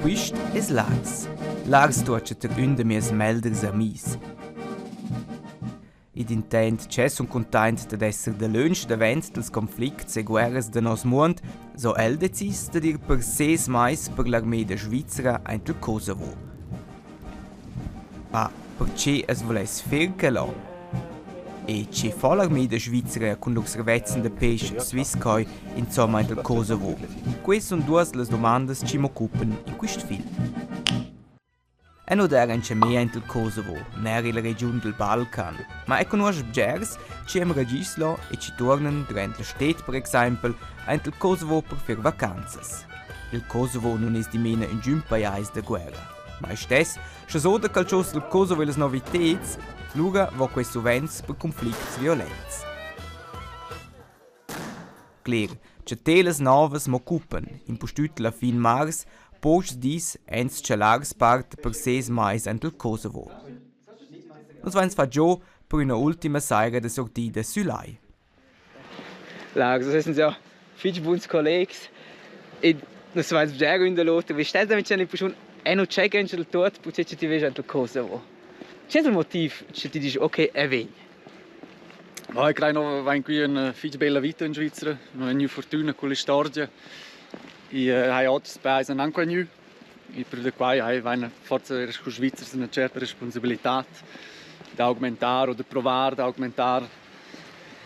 Questo è Lars. Lars torce ter unde mies melders amis. Id intent c'è son content ad esser de lunch davent dels conflicts e guerras de nos mond, so el decis de dir per 6 mais per l'armee Svizzera aintel Kosovo. Ma perché es voles fer che lo? E ce fa l'armee Svizzera con l'observazione de pesce Swisscoi insomma aintel Kosovo? Queste sono due le domande che mi occupano in questo film. E non era anche me aintel Kosovo, nella regione del Balkan, ma io conosco gers che im regislo e ci tornano durante l'estate, per esempio, aintel Kosovo per fare vacanze. Il Kosovo non è di meno un giun paese de guerra. Ma stesso, se so da calcios del Kosovo e le novità, luga va questo vents per conflitti violenti. Clar, che teles novas m'occupano, in postut la fin mars, post dis ens celars part per 6 mais aintel Kosovo. Nos vens fa giò per una ultima saira de sortida Sülai. Lars, das sind ja viele buns Kollegs. E nos vens già in der Lotte, vi stai damit schon schon noch checken del tot, poi ci ti vedi aintel Kosovo. C'è il motivo che ti dici ok, è vegn. Ma ich credo noch qui una viel bella vita in Svizzera, una new fortuna con le storie. I hai altri paesi anche new. E per cui hai una forza con i svizzeri una certa responsabilità di aumentare o di provare di aumentare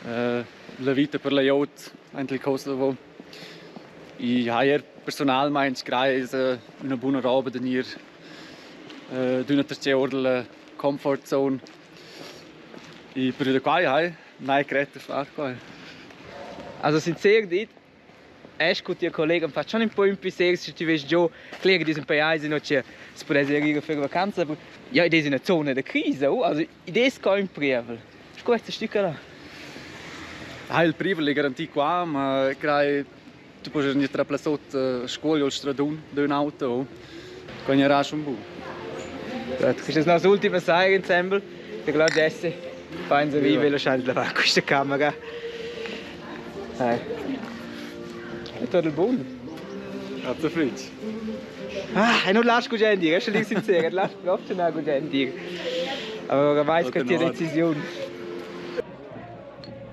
la vita per le yacht in Kosovo. E hai personalmente credo una buona roba di venire di una terza comfort zone. E per cui hai neue Geräte fare. Also sincero dit, con i colleghi fa schon un po' impisser se ti vedi già che di un paese non c'è si può essere per vacanza, ja, in una zona di crisi, also idee è imprevol. Questo sticca là. Il privo è garantito qua, ma credo tu puoi andare tra la sotto scuola o stradone di un auto, quindi era schon buono. Questa è la nostra ultima sera insieme, per la Jesse, fai un vivo e lo scende la questa camera. È tutto buono. Grazie Fritz. E non lascio che dire, sono sincero, lascio proprio non dire. Aber oramai che ti decisione.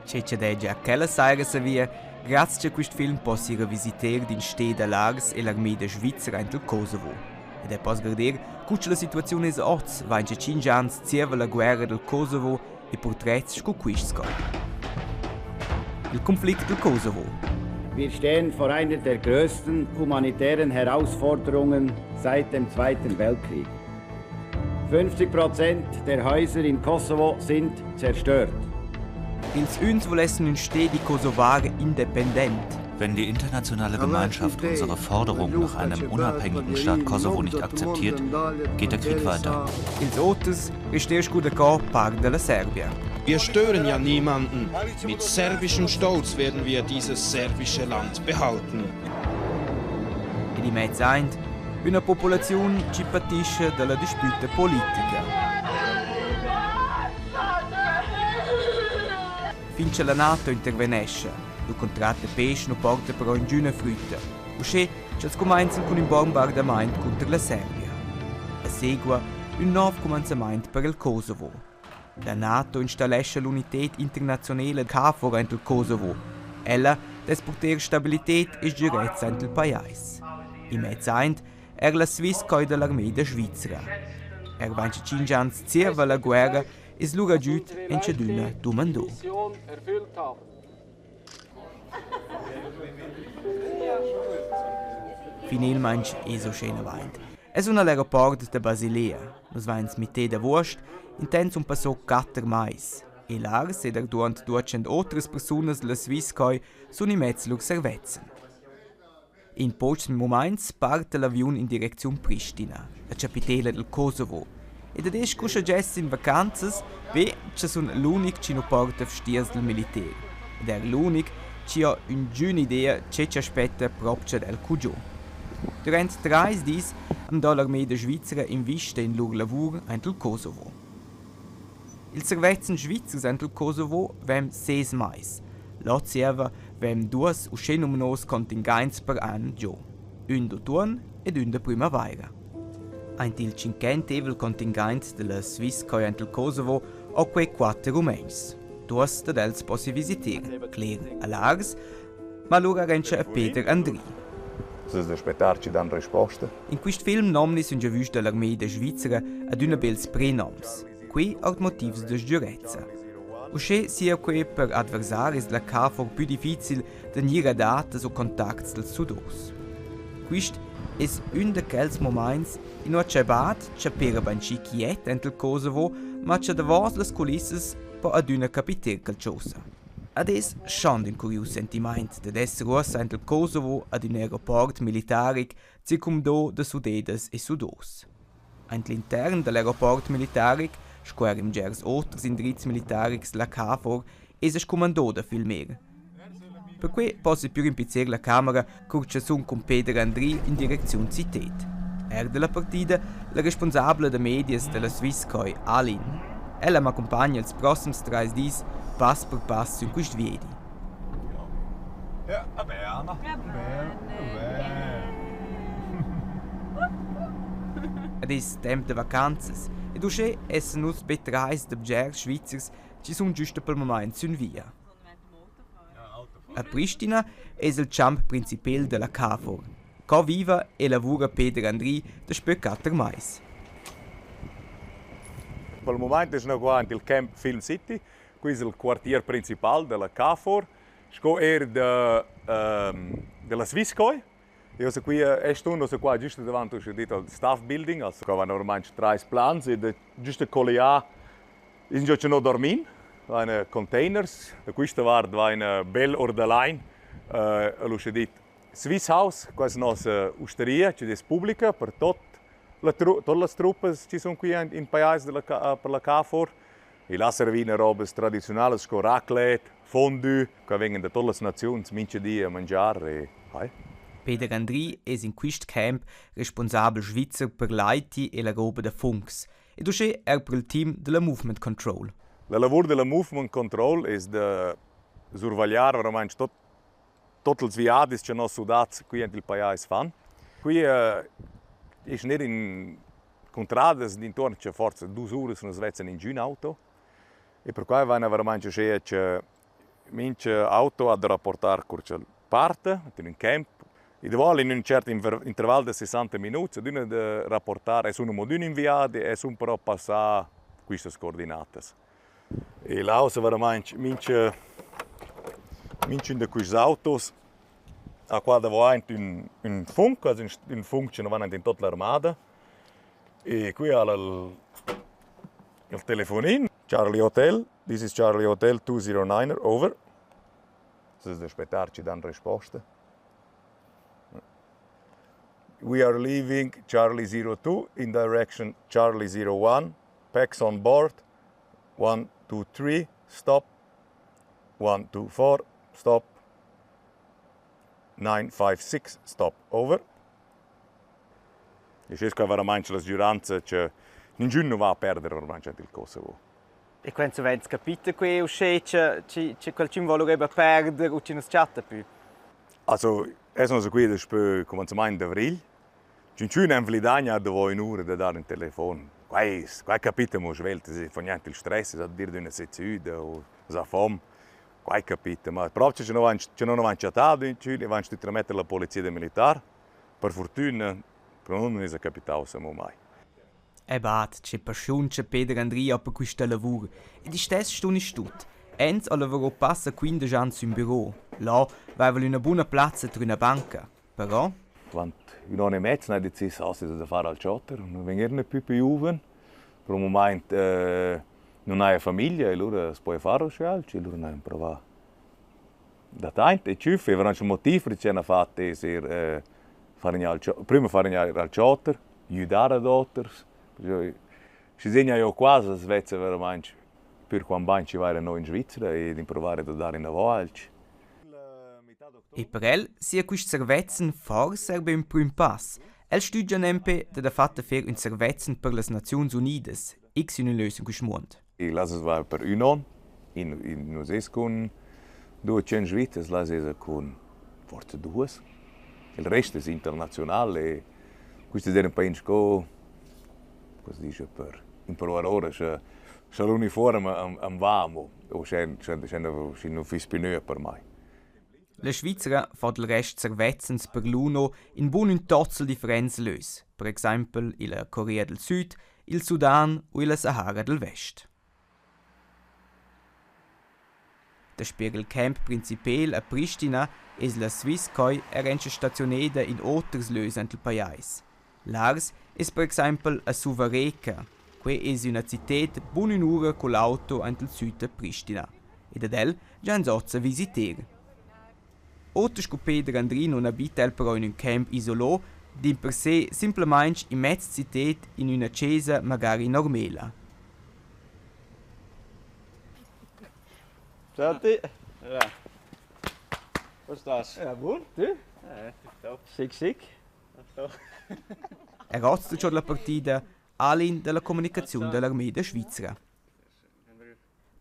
C'è già a quella sera savia, grazie a questo film posso rivisitare din stede Lars e l'armee Svizzera aintel Kosovo. Ed è posso vedere che la situazione è oggi, va in 5 anni zerva la guerra del Kosovo e porträts con questo. Il conflitto del Kosovo. Wir stehen vor einer der größten humanitären Herausforderungen seit dem Zweiten Weltkrieg. 50% der Häuser in Kosovo sind zerstört. Ils uns volessen un stedi Kosovare independent. Wenn die internationale Gemeinschaft unsere Forderung nach einem unabhängigen Staat Kosovo nicht akzeptiert, geht der Krieg weiter. Ils Otes resters gut d'accord part de la Serbia. Wir stören ja niemanden. Mit serbischem Stolz werden wir dieses serbische Land behalten. E di mezzo eint, una popolazione ci patisce dalla disputa politica. Finché la NATO intervenesce, il contratto pesce non porta però in giuna frutta, uscì che si comincia con un bombardamento contro la Serbia. A segua un nuovo cominciamento per il Kosovo. La NATO installasce l'unità internazionale KFOR entro il Kosovo. Ella desportare stabilità e sicurezza entro il paese. In mezzo era la Swisscoi dell'armee Svizzera. Va 5 anni zerva la guerra e slura giut in ceduna domandò. Finalmente è so schön avanti. È all'aeroporto di Basilea. Nos vains mitte da Wurst, intens passò 4 mais. E Lars ed durant 200 altre personas della Swisscoi sono in mezzo lur servezen. In pochi momenti parte l'avion in direzione Pristina, la capitale del Kosovo. E da des cuscia gesti in vacanze, beh, ci sono l'unico che non porta vestiers del militare. Ed è l'unico che ha una giuna idea che ci aspetta proprio del Cugio. Durante 3 dis andò l'armee Svizzera in vista in loro lavoro entro Kosovo. Il servizio svizzero entro Kosovo vem 6 mais. Là serva vem duas usce numeros contingents per an gio. Un d'outono ed un de primavera. Ein il cinquentevel contingent della Swiss coient il Kosovo o quei 4 rumeins. Duas de dels possi visitir, Claire a Lars, ma lura rence a Peter Andri. Se aspettar ci dan risposta. In quist film nomni sun già vus dell'armea de Svizzera ad una bels prenoms, qui aut motivs de sgiurezza. Usce sia quei per adversaris la KFOR più difficil tenir datas o contacts del sudos. Quist es un de quels moments in o c'è bat c'è per banci quiet ent il Kosovo, ma c'è davos las culisses po ad una capiter calciosa. Ades schon un curios sentiment de esser rossa ent il Kosovo ad un aeroport militaric circumdo de sudedes e sudos. Ent l'intern dell'aeroport militaric, square im gers oters indrizz militarics la KFOR, es scomandò da filmer. Per cui posso più rimpizzer la camera curciasun con Peter Andri in direzione citet. Della partita, la responsabile de medias della Swisscoi, Alin. Ella m'accompagna els prossims 3 dis, pass per pass in quist viedi. Ja, bene. Ed es temp de vacanzas, ed usce essen nus betrais de bgers Schweizers ci sun giusto pel moment sun via. A Pristina es il camp principal della KFOR. Co viva e lavora Peter Andri da spö 4 mais. Per il momento è qua il camp Film City, qui è il quartier principale della KFOR, sco della Swisscoi. E also qui è stundo qua giusto davanti al staff building, also qua vanno ormai 3 plans e giusto collia in già no dormin, eine containers, da questa vart eine bel ordelein, allo dit Swiss House, quasi nostra osteria, che è pubblica per tutte le truppe che sono qui in paese per la KFOR. E là servino robe tradizionali, come raclette, fondue, che vengono da tutte le nazioni, mince di a mangiare. Peter Andri è in questo camp responsabile svizzero per l'IT e la roba da Funks, ed usce per il team della Movement Control. Il lavoro della Movement Control è di sorvegliare veramente tutti i viadi che i nostri soldati qui nel paese fanno. Qui è non in contradas intorno c'è forse 2 ore se non svezzano in un auto. E per cui vanno veramente che mince auto a rapportare curcia parte in un camp. E dopo in un certo intervallo di 60 minuti bisogna rapportare sono moduni inviati e sono però passare queste coordinate. E là se veramente mince in questi autos a qua davanti un funk, also un funk che non in tutta l'armata. E qui ha il telefonino, Charlie Hotel, this is Charlie Hotel 209, over. Se aspettare ci danno risposta. We are leaving Charlie 02 in direction Charlie 01, packs on board, 1, 2, 3, stop, 1, 2, 4, stop, 9, 5, 6, stop, over. E c'è veramente la giuranza che nessuno va a perdere ormai il Kosovo. E quando avete capito che qualcuno vuole perdere o ci non scatta più? Also, sono qui da cominciamento di aprile. Nessuno ha l'idea di un'ora di dare un telefono. Qua capite mo svelte, se fa niente il stress, a dire di una sezione o la fame. Qua capite, ma proprio che non hanno chattato, vanno tutti a mettere la polizia militare. Per fortuna, per noi non è capitato mai. E bat, c'è passione c'è Peter Andri per questo lavoro. E di stesso stunde stut. Enz lavoro passa 15 anni in bureau. Là aveva una buona piazza tra una banca. Però... Quando un anno e mezzo hanno deciso di fare al Schotter, non vengono più giovani. Per un momento non hai famiglia e loro si può fare scelta, e loro hanno provato. Da tanto e ciuffi, e il motivo che hanno fatto è prima fare al Schotter, aiutare ad altri. Si segna io quasi a Svezia veramente per quando ci vai noi in Svizzera e di provare a dare in avanti. E per el sia quist servetzen forse serve un primo pass. El studia nempe da fatta fer un servetzen per las Nazions Unidas, x in lösung geschmont. E lass es war per un an in nos escon 200 Schweizer lassen con forse 2. Il resto è internazionale. Questo è un paese che, cosa dice, per ora c'è l'uniforme am vamo, o c'è un fispinio per me. La Svizzera fa del rest servezzens per l'UNO in buon un tozzel differenze lös, per esempio la Corea del Sud, il Sudan o la Sahara del West. Der Spiegelcamp principal a Pristina es la Swisscoi erenche stazioneda in oters lös antel pajais. Lars es per esempio a Suvareca, que es una citet bun un'ura con l'auto antel sud de Pristina, ed adel già anzozza visiter. Otter scupeder Andrin non abita el però in un camp isolò, din per sé simplemente in mezz citet in una chiesa magari normela. Ciao a te. Come stai? Ja, buon, tu? Top. Sick. Erozza schon la partida Alin della comunicazione dell'armea svizzera.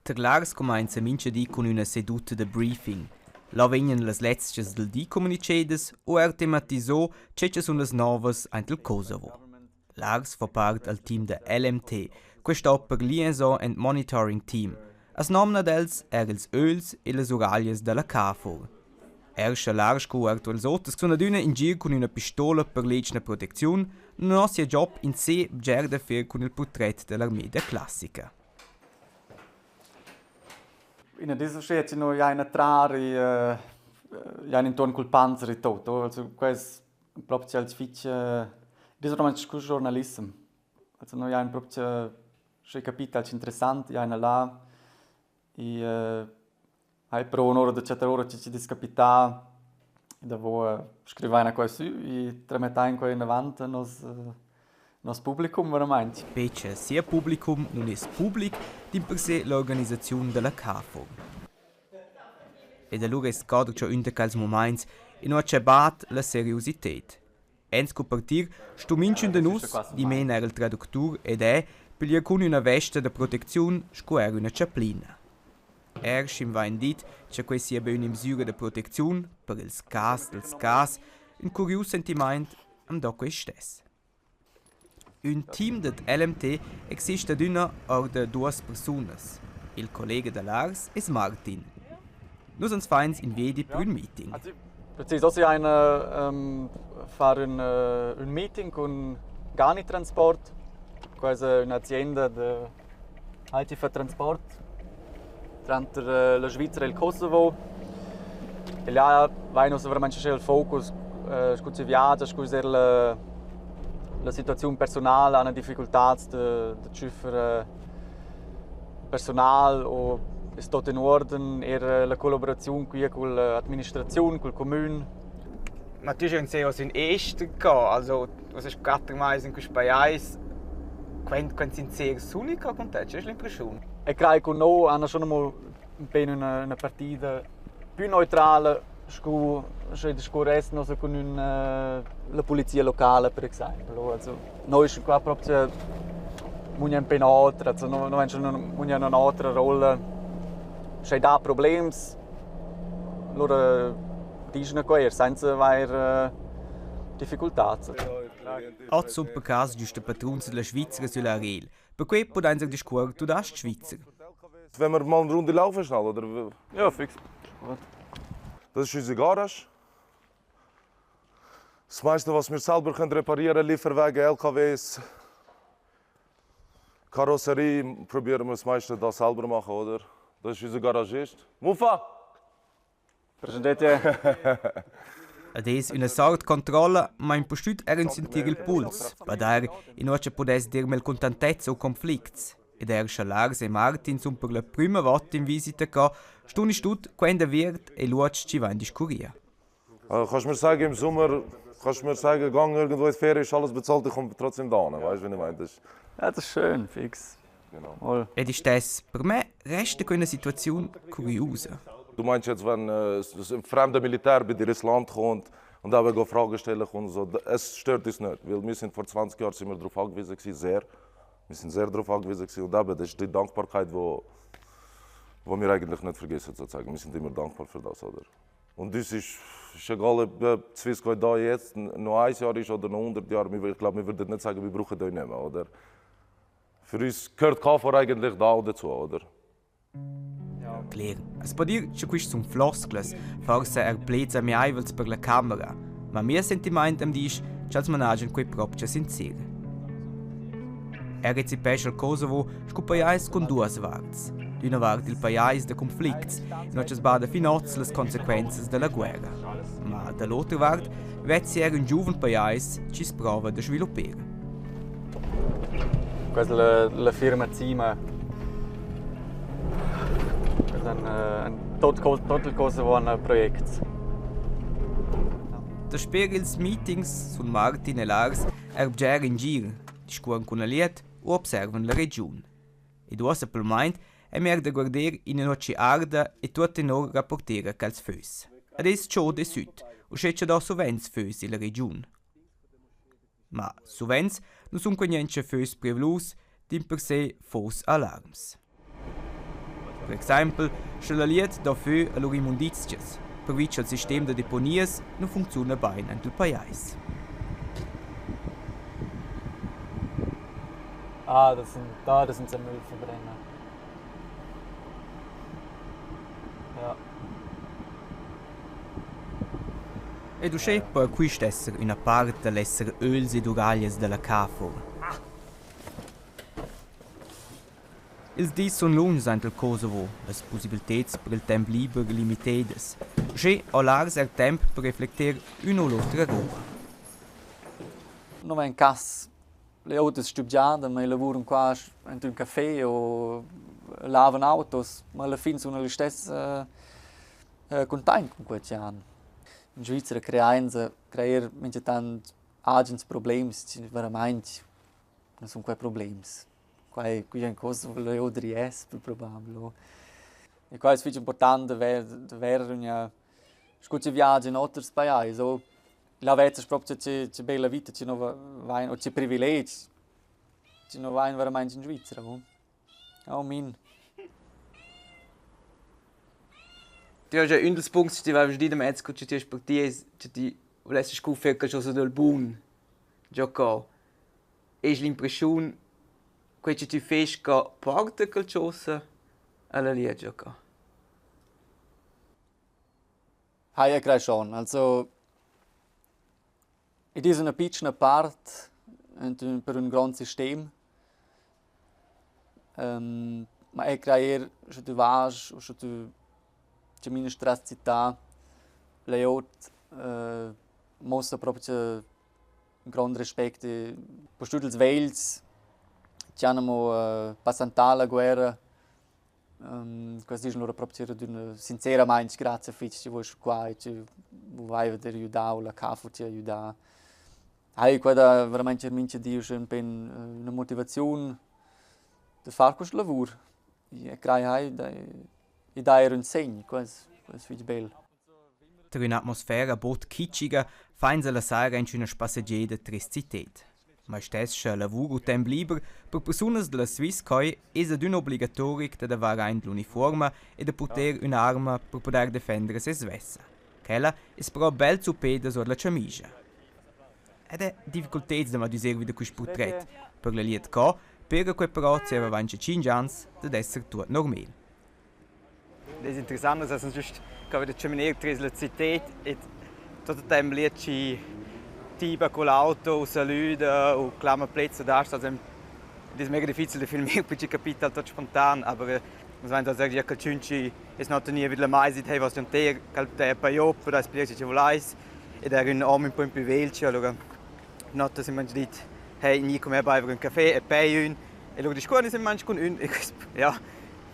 Der Lars comincia minchedi con una seduta de briefing. La vengono le letztes del di comunicedes o tematizzò che sono le novas antel Kosovo. Lars fa parte al team de LMT, questo per Liaison and Monitoring Team. As nomna dels els öls e le uraglias della CAFOR. Erscha Lars cuarto els otters sono aduna in gir con una pistola per legna protezione, non ha sia job in sé bgerda fer con il portrait dell'armea classica. In dieser steht noch eine Trari, ja in Ton col Panzer e tutto, also questo proprio als fiche, dieser Roman ist Journalism. Also noch ein proprio schon Kapitel interessant, ja eine la hai pro un'ora da 4 ore ci discapita da vo scrivere una cosa su e trametà in in avanti nos publicum veramente. Specie sia publicum non è public di per sé l'organizzazione della CAFOR. Ed allora è scadur ciò untercals moments e non c'è bat la seriosità. Ensco partir sto mincin de nus di mena era il traduttur ed è per gli con una veste da protezione scoer una ciaplina. Erst im Wein dit, c'è questa sia una misura di protezione per il gas del gas, un curioso sentimento am dopo stess. Un team del LMT esiste ad una o de 2 persone. Il collega de Lars è Martin. Noi siamo feins in vedi per un meeting. Precis, also eine fare un meeting con Gani Transport, quasi un'azienda di IT für Transport tra la Svizzera e il Kosovo. E là vai nostro veramente il focus scusi viaggia, scusi la situazione personale, hanno difficoltà di cifre personale o è tutto in ordine, la collaborazione qui con l'amministrazione, con il comune. Ma tu hast ja in Ester gehabt, also was ist gerade mais in Cuspaiais, quando sind sehr sonnig con te, c'è l'impressione? E credo che noi hanno solo una partita più neutrale con la polizia locale, per esempio. Also, noi siamo qua proprio un po' altra, also, noi abbiamo un'altra rolle. Se da problemi, allora dicono che senza avere difficoltà. Hat zum Bekas giusto Patrons della Svizzera sulla Arel. Per cui può essere discorso tu das Schweizer. Wenn wir mal eine Runde laufen schnell, oder? Ja, fix. Das ist unsere Garage. Das meiste, was wir selber reparieren können, Lieferwege, LKWs, Karosserie, probieren wir das meiste da selber machen, oder? Das ist unser Garagist. Muffa! Presidente. Ades una sorta controlla, ma in postut era sentire il puls, padar in noce podes dirmi il contentezza o conflicts. Ed er Lars e Martin sunt per la prima volta in visita ca, stuni stut quando wird e luoc ci va in discuria. Kannst du mir sagen, im Sommer, kannst du mir sagen, gang irgendwo in die Ferien, ist alles bezahlt, ich komme trotzdem da, weißt du, was ich meine? Ja, das ist schön, fix. Genau. Ed ist das, per me, resta eine Situation curiosa. Du meinst jetzt, wenn ein fremder Militär bei dir ins Land kommt und eben Fragen stellen und so, es stört uns nicht, weil wir sind vor 20 Jahren sind wir darauf angewiesen gewesen, sehr. Wir sind sehr darauf angewiesen gewesen und eben, das ist die Dankbarkeit, die was wir eigentlich nicht vergessen sozusagen. Wir sind immer dankbar für das, oder? Und das ist egal, ob Swissquote da jetzt noch 1 Jahr ist oder noch 100 Jahre. Ich glaube, wir würden nicht sagen, wir brauchen euch nicht mehr, oder? Für uns gehört KFOR eigentlich da auch dazu, oder? Claro, es può dire che questi sono floskles, forse plezza miaivels per la camera, ma mio sentimento dice che els managen quei proprio sinceri. Recipește il Kosovo scupaiais con due varts. D'una vart il paese de conflicts, in occhio sbada finoz le conseguenze della guerra. Ma dall'altra vart vezzi era un giovane paese che si prova di sviluppare. Questa è la firma Zima. Questo è un total Kosovo projekt. Da sper ils meetings sul Martin e Lars erbger in gir, discuoren con aliet o observan la region. E du simplement è mer da guarder in noce arda e tutte no rapportera cals fös. Ed es ciò de sud, o sceccia da sovens fös in la region. Ma sovens non sun quagnenche fös prevlus din per se fos alarms. Per esempio, se la liet da fö a lor immundizjes, per cui il sistema de deponies non funziona bene nel paese. Das sind so Müllverbrenner. Ja. E du sei per questo essere una parte dell'essere öls e duraglias della KFOR. Ils dis son lungs ant il Kosovo, las possibilitats per il temp liber limitedas. Che ho lars temp per reflecter una o l'altra roba. Non è un caso. Le autos studiate, ma lavorano qua in un caffè o lavano autos, ma alla fine sono le stesse contenti con questi anni. In Svizzera creare tanti agenti problemi, veramente non sono quei problemi. Qui in Kosovo le ho riesco probabilmente. E qua è molto importante avere una scuola viaggio in altri paesi. La vita è proprio una bella vita, c'è un privilegio, c'è veramente in Svizzera. Oh, min. Tu hai già un dels punti che avevi detto che tu ti aspetti, che ti volessi scoprire che cosa del buon gioco. E l'impressione che tu fai che porta qualcosa alla linea gioco. Ich glaube schon. Also, es ist eine piccola parte per un grande sistema. Ma ich glaube, se tu vas, o se tu camminas tra a città, le auto mostra proprio un grande rispetto per tutti i velhos. Ci hanno passato la guerra. Questo è proprio una sincera mente, grazie a te che vuoi qua e che vuoi aiutare, la CAFO ti aiuta. Questa veramente una motivazione di fare questo lavoro. E credo che dare un segno, questo è bello. Tra un'atmosfera bot kitschiga, fein se la sera in una spasseggiata tristität. Ma stessa lavoro temp liber per personas della Swissquote è ad obbligatoric da avere in l'uniforme e da poter un'arma per poter difendere se svessa. Quella è però bel zupeda sur la camicia. Ed è difficoltà da madusere da questo portret, per la liet co, per quei però si aveva 25 anni da essere tutto normale. È interessante, dass uns just gerade die Cheminee Treslecität et tutto il tempo liet ci Tiba con l'auto, o saluda, o clama Plätze da, also es ist mega difficile de filmare, perché capita tutto spontan, aber man weiß also ja che Cünci ist noch nie wieder mais it was dann der Pajop, da spielt sich volais e da un uomo un po' in più velce, allora notte si mangia dit hey nie come bei un caffè e pei un e allora discorre si mangia con un ja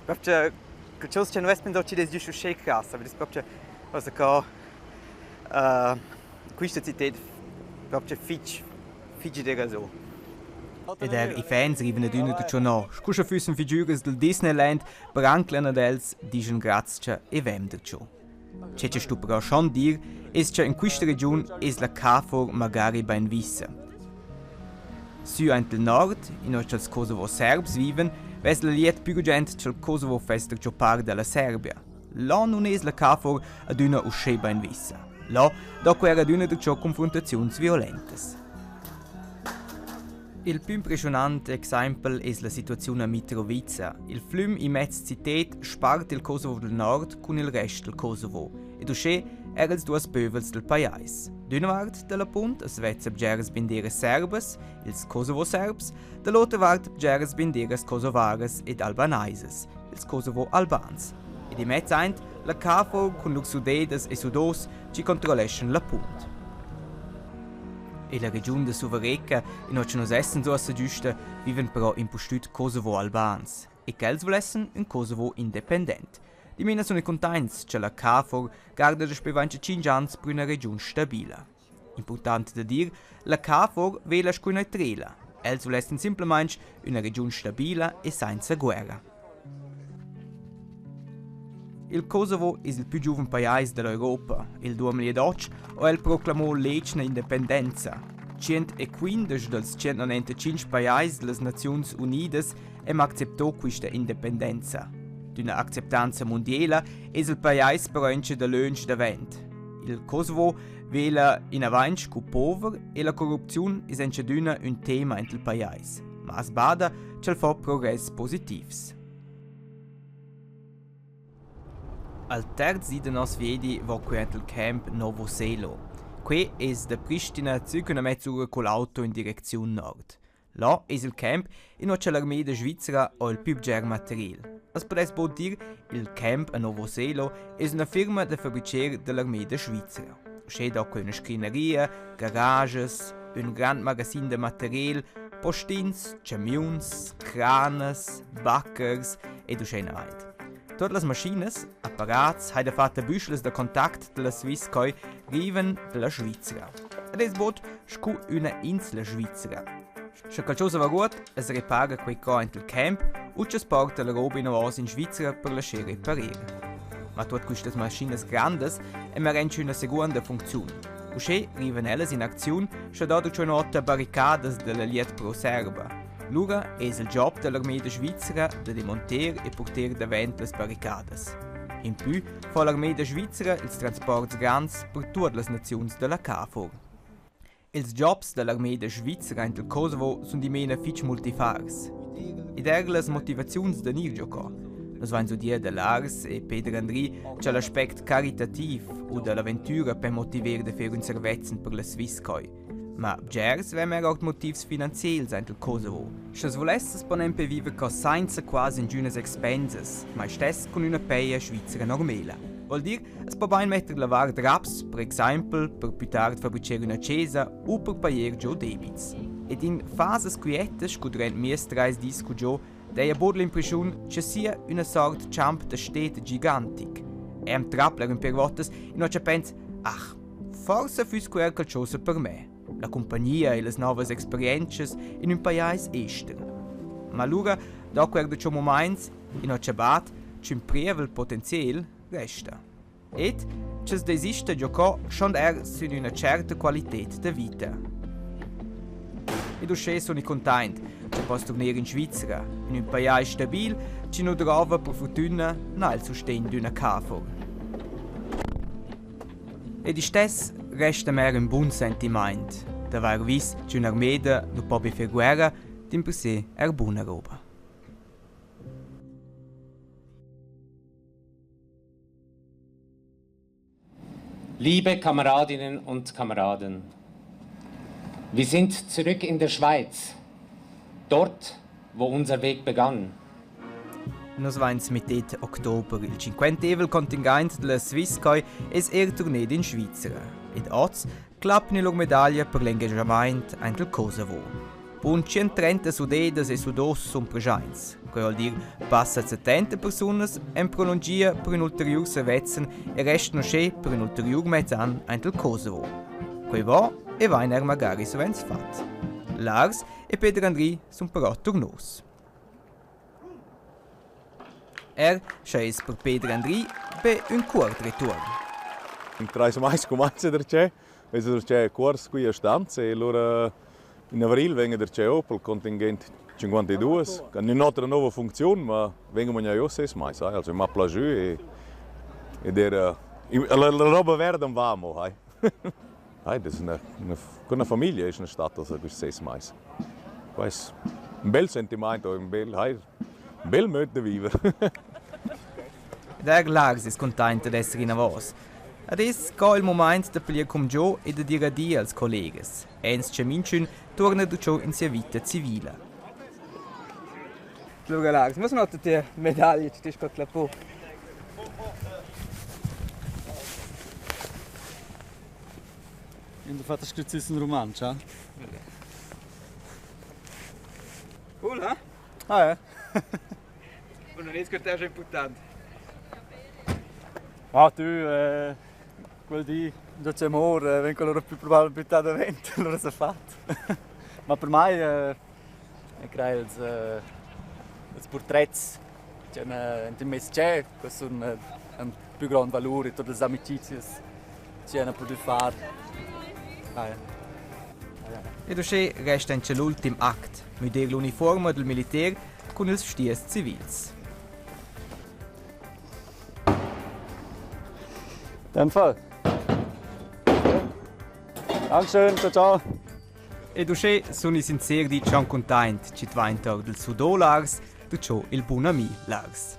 proprio che ciò c'è non è pensato ci des giusto shake cassa, aber das proprio was da questa città proprio fitch de so. Ed i fans arrivano ad una di no. Scuscia füssen figures del Disneyland, per anche dels dicono grazie e vem ciò. C'è stu però schon dir, è che in questa regione è la KFOR magari ben vissa. Su antel nord, in cui i Kosovo serbs viven, ves la liet più gente che il Kosovo fester ciò par della Serbia. Là non es la cafor ad una usceba in vissa. Là, dopo era ad una di ciò confrontazioni violentes. Il più impressionante esempio è la situazione a Mitrovica. Il flum in mezzo città spart il Kosovo del nord con il resto del Kosovo. E uscì erano i due pövels del paese. D'una parte della punta es vezza bgeres binderes serbes, ils Kosovo serbs, dall'altra parte bgeres binderes kosovares ed albanaises, ils Kosovo albans. E di mezzo eint la KFOR con lur sudedes e sudos ci controlleschen la punta. E la regione de Suvareca, in cui nos essen so a giusta, viven però in postut Kosovo albans, e che els volessen un Kosovo independent. Die Männer sono contents che la KFOR garda da spevanche 5 anni per una regione stabile. Importante da dire, la KFOR vela sco neutrala. Els volessen semplicemente una regione stabile e senza guerra. Il Kosovo è il più giovane paese dell'Europa. Il 2008 el proclamò legge indipendenza. 115 dei 195 paesi delle Nazioni Unite hanno accettato questa indipendenza. D'una acceptanza mondiale è il paese però anche da lunge davant. Il Kosovo vela in avanti con poveri e la corruzione è anche un tema nel paese, ma a sbada c'è fa progressi positivi. Al terzo di nos vedi va qui il camp Novo Selo. Qui è da Pristina circa una mezz'ora con l'auto in direzione nord. Là è il camp in cui l'armea svizzera ha il più ger materiale. As potesse può dire, il camp a Novo Selo è una firma di fabbricare dell'armea svizzera. C'è da una scrineria, garages, un grande magazzino di materiale, postins, camions, cranes, backers e duschena weit. Tutte le macchine, apparati, hanno fatto büschles de contact della Swisscoi arrivano dalla Svizzera. Ed è sbot scu una insula svizzera. Se qualcosa va gut, es repara quei qua in il camp o ci porta la roba in in Svizzera per lasciare riparare. Ma tutte queste macchine grandi hanno una seconda funzione. Uscì arrivano elles in azione, se dopo c'è una barricade della Liet Pro Serba. Lura è il job dell'armea svizzera di demontare e portare davanti le barricade. In più, fa l'armea svizzera il trasporti grandi per tutte le nazioni della KFOR. Els jobs dell'armea svizzera in Kosovo sono di meno fitch multifars. Ed erano le motivazioni da nir giocò. Nos vain so dire de Lars e Peter Andri c'è l'aspetto caritativ o dell'avventura per motivare di fare un servizio per la Swisscoi. Ma gers vem auch motivs finanziels in Kosovo. Se volesse ponem per vivere senza quasi ingiunas expenses, ma stess con una peia svizzera normale. Vuol dire, es può ben mettere lavar draps, per esempio, per più tardi fabbricare una chiesa o per pagare giù debits. Ed in fases quietes, scudrent miestrais disco giù, dei abod l'impressione che sia una sorta di camp de stet gigantic. Trappler in pervottes in cui pensa, ach, forse fus qualcosa per me. La compagnia e le nuove esperienze in un paese estero. Ma allora, dopo quel momento, in cui bat, c'è un prevel potenziale resta. Et, c'è desiste giocò schon su una certa qualità di vita. Ed uscì sono contento, che posso tornare in Svizzera, in un paese stabile, che non trova per fortuna il sostegno di una KFOR. E di stess resta mer un buon sentimento, da aver visto che un'armea non può fare guerra, di per sé è buona roba. Liebe Kameradinnen und Kameraden, wir sind zurück in der Schweiz, dort, wo unser Weg begann. Nos vains mittet Oktober, il 50 contingent della Swisscoi es tornato in Svizzera. Ed oggi clappano le medaglie per l'engagement nel Kosovo. Pun 130 sudedes e sudos sono presenti. Che vuol dire passa 70 persone e prolungia per un ulteriore servizio e restano c'è per un ulteriore mezz'anno nel Kosovo. Che va e va in magari se venz fatto. Lars e Peter Andri sono però tornati. C'è per Peter Andri per un corto ritorno. In 3 mesi comincia c'è un corso qui a stanza e allora In avril venga del CEOP, il contingente 52, che non ha una nuova funzione, ma vengono già 6 mesi. Also, mi ha piaciuto la roba verde vamo. Das ist eine Familie, ist eine Stadt, also bis 6 mesi. Questo un bel sentimento, un bel modo di vivere. Der Lars ist content di essere in avos. Adesso è il momento di parlare con Joe e di dire addio als colleghi. Eins Ceminciun torna da ciò in sua vita civile. Allora Lars, muss man die Medaille, die ist gerade po. In der Vater scritto un romanzo, Cool, eh? Ah, ja. Und dann ist das important. Ah, tu, quel di, già c'è amore, vengo loro più probabilità da vento, allora si è fatto. Ma per me, credo, i portretti, in mezzo c'è, questo è un più grande valore, tutte le amicizie che hanno potuto fare. Ah, ja. E doce resta anche l'ultimo atto, muder l'uniforme del militare con i stiers civils. Dann Fall. Dankeschön, ciao ciao. E doce sono i sinceri di ciò contenti, ci twainter del Sudolars, da ciò il buon ami Lars.